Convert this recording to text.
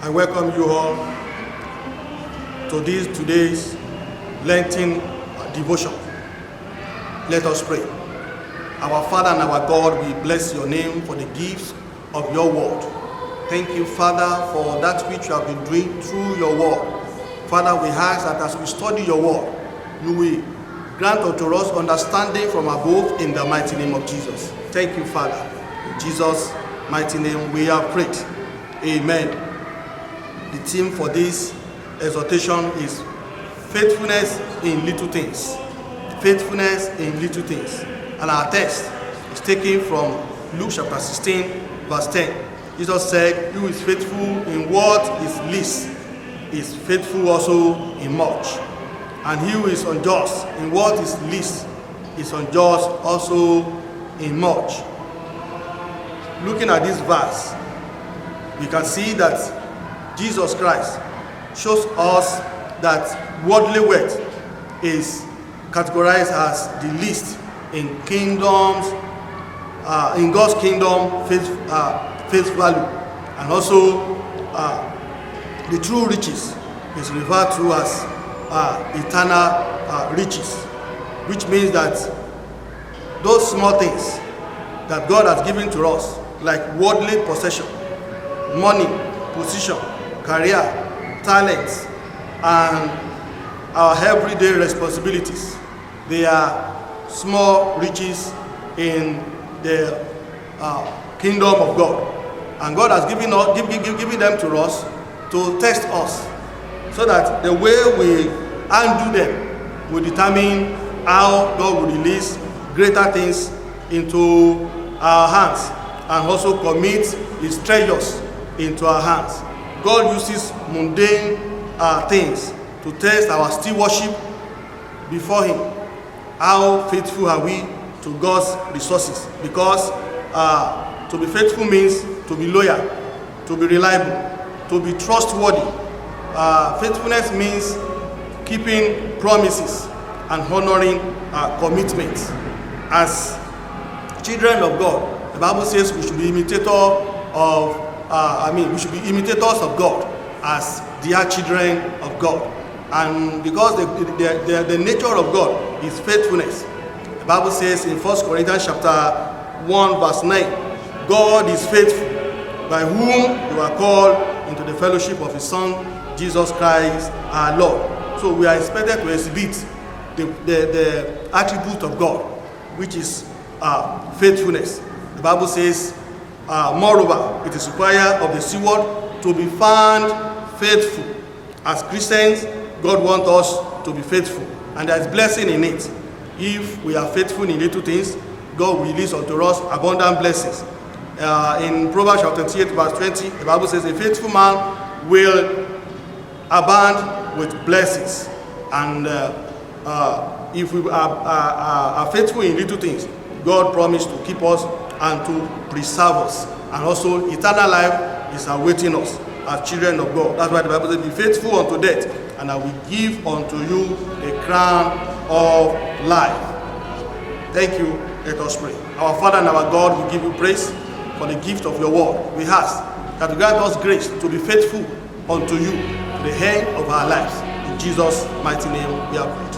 I welcome you all to today's Lenten devotion. Let us pray. Our Father and our God, we bless your name for the gifts of your word. Thank you, Father, for that which you have been doing through your word. Father, we ask that as we study your word, you will grant unto us understanding from above in the mighty name of Jesus. Thank you, Father. In Jesus' mighty name we have prayed. Amen. The theme for this exhortation is faithfulness in little things. Faithfulness in little things. And our text is taken from Luke chapter 16, verse 10. Jesus said, "Who is faithful in what is least is faithful also in much. And he who is unjust in what is least is unjust also in much." Looking at this verse, we can see that Jesus Christ shows us that worldly wealth is categorized as the least in kingdoms, in God's kingdom, face value, and also the true riches is referred to as eternal riches, which means that those small things that God has given to us, like worldly possession, money, position, career, talents, and our everyday responsibilities, they are small riches in the kingdom of God. And God has given them to us to test us, so that the way we undo them will determine how God will release greater things into our hands and also commit his treasures into our hands. God uses mundane things to test our stewardship before him. How faithful are we to God's resources? Because to be faithful means to be loyal, to be reliable, to be trustworthy. Faithfulness means keeping promises and honoring commitments. As children of God, the Bible says we should be imitators of God as dear children of God. And because the nature of God is faithfulness, the Bible says in 1 Corinthians chapter 1 verse 9, God is faithful, by whom you are called into the fellowship of his Son, Jesus Christ our Lord. So we are expected to exhibit the attribute of God, which is faithfulness. The Bible says, moreover, it is required of the steward to be found faithful. As Christians, God wants us to be faithful, and there is blessing in it. If we are faithful in little things, God will release unto us abundant blessings. In Proverbs chapter 28 verse 20, the Bible says, "A faithful man will abound with blessings." And if we are faithful in little things, God promised to keep us and to preserve us. And also eternal life is awaiting us as children of God. That's why the Bible says, "Be faithful unto death, and I will give unto you the crown of life." Thank you. Let us pray. Our Father and our God, we give you praise for the gift of your word. We ask that you grant us grace to be faithful unto you to the end of our lives. In Jesus' mighty name we have prayed.